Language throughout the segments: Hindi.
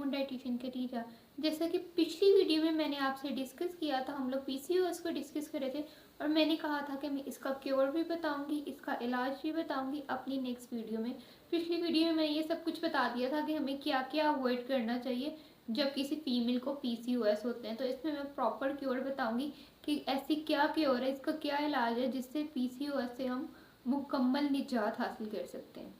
हूँ डाइटिशियन खदीजा। जैसा कि पिछली वीडियो में मैंने आपसे डिस्कस किया था, हम लोग पीसीओएस को डिस्कस कर रहे थे और मैंने कहा था कि मैं इसका क्योर भी बताऊंगी, इसका इलाज भी बताऊंगी अपनी नेक्स्ट वीडियो में। पिछली वीडियो में मैंने ये सब कुछ बता दिया था कि हमें क्या क्या अवॉइड करना चाहिए जब किसी फीमेल को पीसीओएस होते हैं। तो इसमें मैं प्रॉपर क्योर बताऊंगी कि ऐसी क्या क्योर है, इसका क्या इलाज है जिससे पीसीओएस से हम मुकम्मल निजात हासिल कर सकते हैं।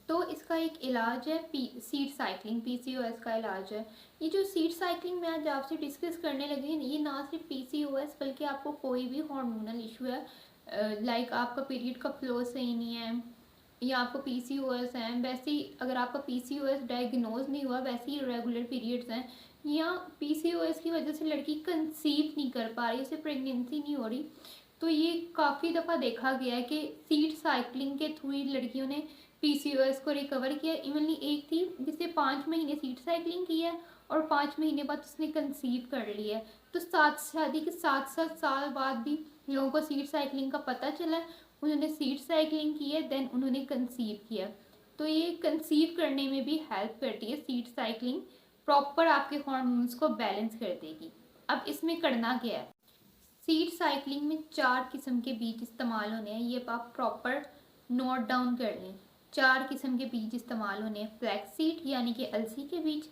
तो इसका एक इलाज है सीड साइकिलिंग, पीसीओएस का इलाज है। ये जो सीड साइकिलिंग मैं आज आपसे डिस्कस करने लगी हूँ, ये ना सिर्फ पीसीओएस बल्कि आपको कोई भी हार्मोनल इशू है, लाइक आपका पीरियड का फ्लो सही नहीं है या आपको पीसीओएस है, वैसे ही अगर आपका पीसीओएस डायग्नोज नहीं हुआ, वैसे ही रेगुलर पीरियड्स हैं, या पीसीओएस की वजह से लड़की कंसीव नहीं कर पा रही, उसे प्रेगनेंसी नहीं हो रही, तो ये काफ़ी दफ़ा देखा गया है कि सीड साइकिलिंग के थ्रू ही लड़कियों ने पीसीओएस को रिकवर किया। इवनली एक थी जिसने 5 महीने सीड साइकिलिंग की है और 5 महीने बाद उसने कंसीव कर लिया है। तो शादी के 7 साल बाद भी लोगों को सीड साइकिलिंग का पता चला, उन्होंने सीड साइकिलिंग की है, देन उन्होंने कंसीव किया। तो ये कंसीव करने में भी हेल्प करती है सीड साइकिलिंग, प्रॉपर आपके हार्मोन्स को बैलेंस कर देगी। अब इसमें करना क्या है, सीड साइकिलिंग में 4 किस्म के बीज इस्तेमाल होने हैं, ये आप प्रॉपर नोट डाउन कर लें। 4 किस्म के बीज इस्तेमाल होने हैं, फ्लैक्स सीड यानी कि अलसी के बीज,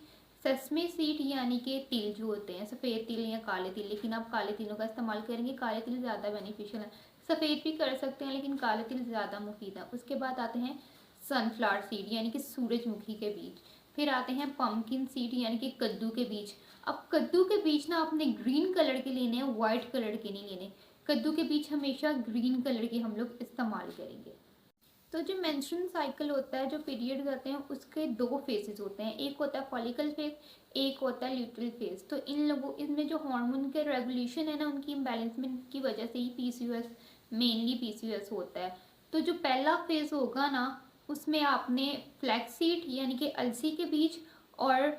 सेसमे सीड यानी कि तिल जो होते हैं, सफ़ेद तिल या काले तिल, लेकिन आप काले तिलों का इस्तेमाल करेंगे, काले तिल ज़्यादा बेनिफिशियल है। सफ़ेद भी कर सकते हैं लेकिन काले तिल ज़्यादा मुफीद है। उसके बाद आते हैं सनफ्लावर सीड यानी कि सूरजमुखी के बीज। फिर आते हैं पम्पकिन सीड यानी कि कद्दू के बीज। अब कद्दू के बीज ना आपने ग्रीन कलर के लेने हैं, वाइट कलर के नहीं लेने। कद्दू के बीज हमेशा ग्रीन कलर के हम लोग इस्तेमाल करेंगे। तो जो मेंस्ट्रुअल साइकिल होता है, जो पीरियड्स आते हैं, उसके 2 फेजेस होते हैं, एक होता है फॉलिकल फेज, एक होता है ल्यूटरल फेज। तो इन लोगों इनमें जो हार्मोन के रेगुलेशन है ना, उनकी इम्बैलेंसमेंट की वजह से ही पीसीओएस, मेनली पीसीओएस होता है। तो जो पहला फेज होगा ना, उसमें आपने फ्लैक्स सीड यानी कि अलसी के बीज और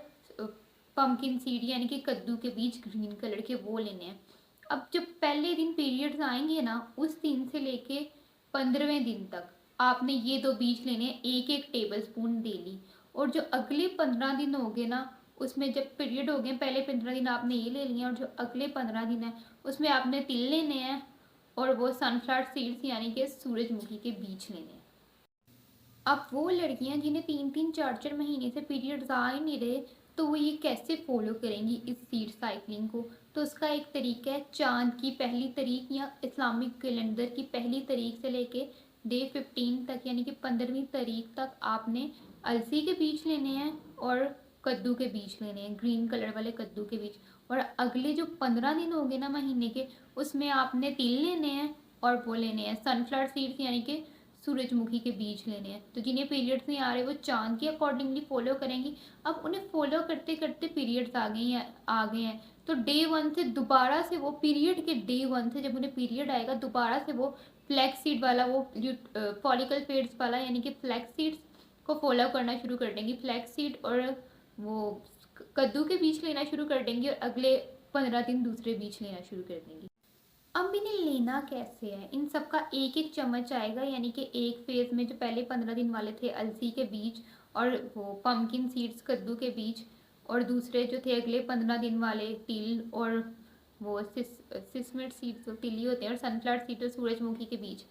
पम्पकिन सीड यानी कि कद्दू के बीज ग्रीन कलर के वो लेने हैं। अब जब पहले दिन पीरियड्स आएंगे ना, उस दिन से लेके 15वें दिन तक आपने ये 2 बीज लेने हैं, एक एक टेबल स्पून डेली। और जो अगले 15 दिन हो गए ना, उसमें जब पीरियड हो गए, पहले 15 दिन आपने ये ले लिए और जो अगले 15 दिन है उसमें आपने तिल लेने हैं और वो सनफ्लावर सीड्स यानी कि सूरजमुखी के बीज लेने हैं। अब वो लड़कियां जिन्हें 3-3 4-4 महीने से पीरियड्स आ ही नहीं रहे, तो वो ये कैसे फॉलो करेंगी इस सीड साइकिलिंग को। तो उसका एक तरीका है, चांद की पहली तारीख या इस्लामिक कैलेंडर की पहली तारीख से लेके डे 15 तक यानी कि 15वीं तारीख तक आपने अलसी के बीज लेने हैं और कद्दू के बीज लेने हैं, ग्रीन कलर वाले कद्दू के बीज। और अगले जो 15 दिन हो गए ना महीने के, उसमें आपने तिल लेने हैं और वो लेने हैं सनफ्लावर सीड्स यानी कि सूरजमुखी के बीज लेने हैं। तो जिन्हें पीरियड्स नहीं आ रहे वो चांद के अकॉर्डिंगली फॉलो करेंगी। अब उन्हें फॉलो करते करते पीरियड्स आ गए हैं, तो डे 1 से दोबारा से वो पीरियड के डे 1 से जब उन्हें पीरियड आएगा, दोबारा से वो फ्लैक्स सीड वाला, वो फॉलिकल फेड्स वाला यानी कि फ्लैक्स सीड्स को फॉलो करना शुरू कर देंगी। फ्लैक्स सीड और वो कद्दू के बीज लेना शुरू कर देंगी और अगले 15 दिन दूसरे बीज लेना शुरू कर देंगी। अब इन्हें लेना कैसे है, इन सब का एक एक चम्मच आएगा, यानी कि एक फेज में जो पहले 15 दिन वाले थे अलसी के बीज और वो पम्पकिन सीड्स कद्दू के बीज, और दूसरे जो थे अगले 15 दिन वाले तिल और वो सिसमिट सीड्स तो तिल ही होते हैं, और सनफ्लावर सीड और सूरजमुखी के बीज।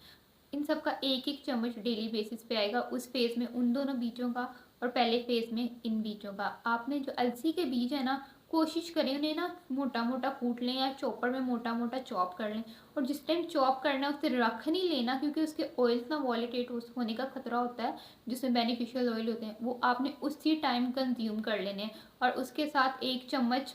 इन सब का एक एक चम्मच डेली बेसिस पे आएगा, उस फेज में उन दोनों बीजों का और पहले फेज में इन बीजों का। आपने जो अलसी के बीज है ना, कोशिश करें उन्हें ना मोटा मोटा कूट लें या चॉपर में मोटा मोटा चॉप कर लें। और जिस टाइम चॉप करना है उसे रख नहीं लेना, क्योंकि उसके ऑयल्स ना वॉलेटेट होने का खतरा होता है, जिसमें बेनिफिशियल ऑयल होते हैं, वो आपने उसी टाइम कंज्यूम कर लेने हैं। और उसके साथ 1 चम्मच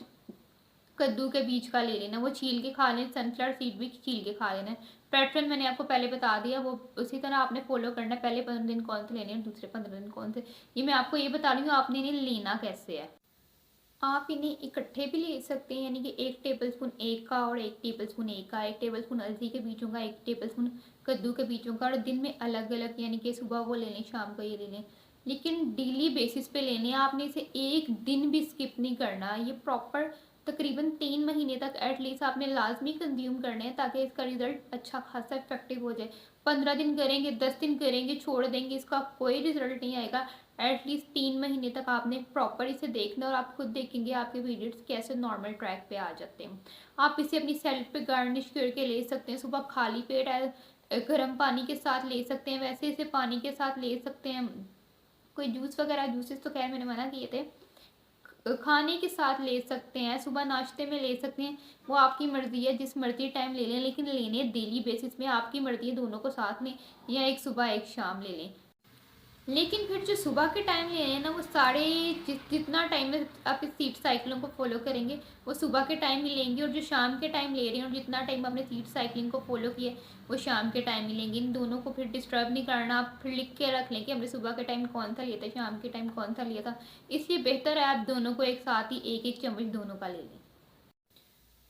कद्दू के बीज का ले लेना, वो छील के खा लें, सनफ्लावर सीड भी छील के खा लेना है। पैटर्न मैंने आपको पहले बता दिया, वो उसी तरह आपने फॉलो करना है। पहले 15 दिन कौन से लेने हैं, दूसरे 15 दिन कौन से, ये मैं आपको ये बता रही हूँ आपने इन्हें लेना कैसे है। आप इन्हें इकट्ठे भी ले सकते हैं, यानी कि 1 टेबलस्पून एक का और 1 टेबलस्पून एक का, 1 टेबलस्पून अलसी के बीजों का, 1 टेबलस्पून कद्दू के बीजों का, और दिन में अलग अलग, यानी कि सुबह वो ले लें, शाम को ये ले लें, लेकिन डेली बेसिस पे लेने हैं। आपने इसे एक दिन भी स्किप नहीं करना। ये प्रॉपर तकरीबन 3 महीने तक एटलीस्ट आपने लाजमी कंज्यूम करने हैं, ताकि इसका रिजल्ट अच्छा खासा इफेक्टिव हो जाए। 15 दिन करेंगे, 10 दिन करेंगे, छोड़ देंगे, इसका कोई रिजल्ट नहीं आएगा। एटलीस्ट 3 महीने तक आपने प्रॉपर इसे देखना, और आप खुद देखेंगे आपके पीरियड्स कैसे नॉर्मल ट्रैक पे आ जाते हैं। आप इसे अपनी सैलेड पे गार्निश करके ले सकते हैं, सुबह खाली पेट गर्म पानी के साथ ले सकते हैं, वैसे इसे पानी के साथ ले सकते हैं। कोई जूस वगैरह, जूसेस तो खैर मैंने मना किए थे, खाने के साथ ले सकते हैं, सुबह नाश्ते में ले सकते हैं, वो आपकी मर्ज़ी है, जिस मर्ज़ी टाइम ले लें, लेकिन लेने डेली बेसिस में आपकी मर्ज़ी है, दोनों को साथ लें या एक सुबह एक शाम ले लें। लेकिन फिर जो सुबह के टाइम ले रहे हैं ना, वो सारे जितना टाइम में आप इस सीट साइकिलों को फॉलो करेंगे वो सुबह के टाइम ही लेंगे, और जो शाम के टाइम ले रहे हैं और जितना टाइम आपने सीट साइकिलिंग को फॉलो किया वो शाम के टाइम ही लेंगे। इन दोनों को फिर डिस्टर्ब नहीं करना, आप फिर लिख के रख लें कि हमने सुबह के टाइम कौन सा लिया था, शाम के टाइम कौन सा लिया था। इसलिए बेहतर है आप दोनों को एक साथ ही एक एक चम्मच दोनों का ले लें।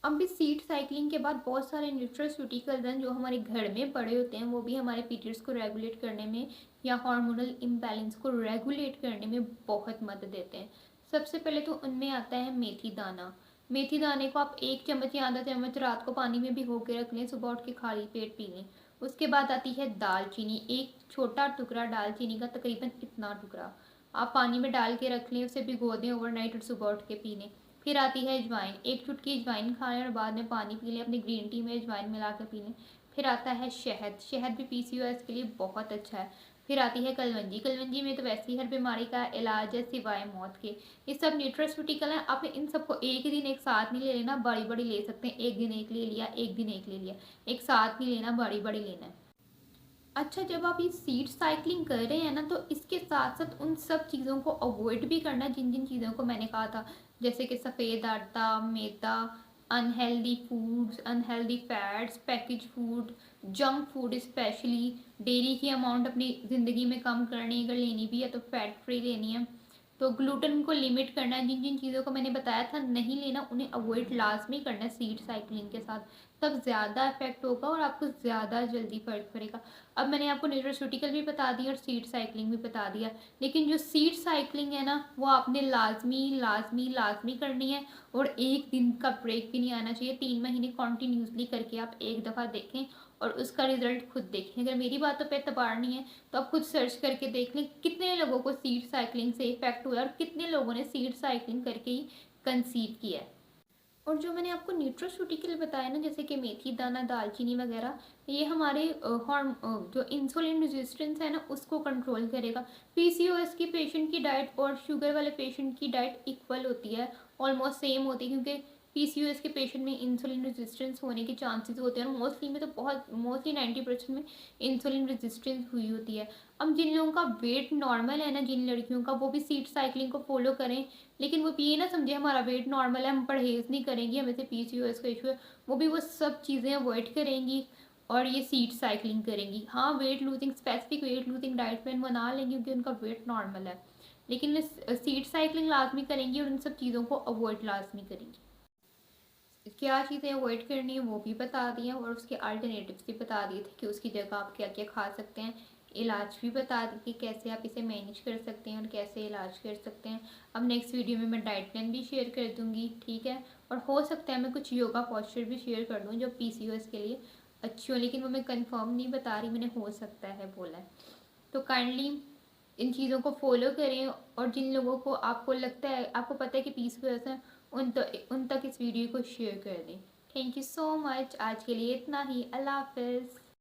अब इस सीट साइकिलिंग के बाद बहुत सारे न्यूट्रास्यूटिकल्स हैं जो हमारे घर में पड़े होते हैं, वो भी हमारे पीरियड्स को रेगुलेट करने में या हार्मोनल इम्बैलेंस को रेगुलेट करने में बहुत मदद देते हैं। सबसे पहले तो उनमें आता है मेथी दाना। मेथी दाने को आप 1 चम्मच या आधा चम्मच रात को पानी में भिगो के रख लें, सुबह उठ के खाली पेट पी लें। उसके बाद आती है दालचीनी, एक छोटा टुकड़ा दालचीनी का, तकरीबन इतना टुकड़ा आप पानी में डाल के रख लें, उसे भिगो दें ओवरनाइट और सुबह उठ के पी लें। फिर आती है अजवाइन, 1 चुटकी अजवाइन खा लें और बाद में पानी पी लें, अपनी ग्रीन टी में अजवाइन मिला कर पी लें। फिर आता है शहद, शहद भी पीसीओएस के लिए बहुत अच्छा है। फिर आती है कलवंजी, कलवंजी में तो वैसे ही हर बीमारी का इलाज है सिवाय मौत के। ये सब न्यूट्रास्यूटिकल हैं, आपने इन सबको एक ही दिन एक साथ नहीं ले लेना, बड़ी बड़ी ले सकते हैं, एक दिन एक ले लिया, एक दिन एक ले लिया, एक साथ नहीं लेना, बड़ी बड़ी लेना है। अच्छा, जब आप ये सीड साइकिलिंग कर रहे हैं ना, तो इसके साथ साथ उन सब चीज़ों को अवॉइड भी करना जिन जिन चीज़ों को मैंने कहा था, जैसे कि सफ़ेद आटा, मैदा, unhealthy foods, unhealthy fats, package food, junk food, specially dairy की अमाउंट अपनी ज़िंदगी में कम करनी, अगर लेनी भी है तो फैट फ्री लेनी है। तो ग्लूटेन को लिमिट करना है, जिन जिन चीज़ों को मैंने बताया था नहीं लेना, उन्हें अवॉइड लाजमी करना है सीड साइकिलिंग के साथ, तब ज़्यादा इफेक्ट होगा और आपको ज़्यादा जल्दी फर्क पड़ेगा। अब मैंने आपको न्यूट्रास्यूटिकल भी बता दिया और सीड साइकिलिंग भी बता दिया, लेकिन जो सीड साइकिलिंग है ना, वो आपने लाजमी लाजमी लाजमी करनी है, और एक दिन का ब्रेक भी नहीं आना चाहिए। 3 महीने कॉन्टीन्यूसली करके आप एक दफ़ा देखें और उसका रिजल्ट खुद देखें। अगर मेरी बातों पे एतबार नहीं है तो आप खुद सर्च करके देख लें कितने लोगों को सीड साइकिलिंग से इफेक्ट हुआ है और कितने लोगों ने सीड साइकिलिंग करके ही कंसीव किया है। और जो मैंने आपको न्यूट्रास्यूटिकल बताया ना, जैसे कि मेथी दाना, दालचीनी वगैरह, ये हमारे जो इंसुलिन रेजिस्टेंस है ना, उसको कंट्रोल करेगा। पीसीओएस की पेशेंट की डाइट और शुगर वाले पेशेंट की डाइट इक्वल होती है, ऑलमोस्ट सेम होती है, क्योंकि पीसीओएस के पेशेंट में इंसुलिन रेजिस्टेंस होने के चांसेस होते हैं, और मोस्टली में तो बहुत मोस्टली 90% में इंसुलिन रेजिस्टेंस हुई होती है। अब जिन लोगों का वेट नॉर्मल है ना, जिन लड़कियों का, वो भी सीड साइकिलिंग को फॉलो करें, लेकिन वो ये ना समझे हमारा वेट नॉर्मल है, हम परहेज़ नहीं करेंगे, हमें से पीसीओएस का इशू है, वो भी वो सब चीज़ें अवॉइड करेंगी और ये सीड साइकिलिंग करेंगी। हाँ, weight losing, specific weight losing diet plan बना लेंगी क्योंकि उनका वेट नॉर्मल है, लेकिन सीड साइकिलिंग लाजमी करेंगी और इन सब चीज़ों को अवॉइड लाजमी करेंगी। क्या चीज़ें अवॉइड करनी है वो भी बता दिया, और उसके अल्टरनेटिव्स भी बता दिए थे कि उसकी जगह आप क्या क्या खा सकते हैं। इलाज भी बता दी कि कैसे आप इसे मैनेज कर सकते हैं और कैसे इलाज कर सकते हैं। अब नेक्स्ट वीडियो में मैं डाइट प्लान भी शेयर कर दूँगी, ठीक है, और हो सकता है मैं कुछ योगा पॉस्चर भी शेयर कर दूँ जो पीसीओएस के लिए अच्छी हो, लेकिन वो मैं कंफर्म नहीं बता रही, मैंने हो सकता है बोला है। तो काइंडली इन चीज़ों को फॉलो करें, और जिन लोगों को आपको लगता है, आपको पता है कि पीसीओएस है, उन तक इस वीडियो को शेयर कर दें। थैंक यू सो मच, आज के लिए इतना ही। अल्लाह हाफिज़।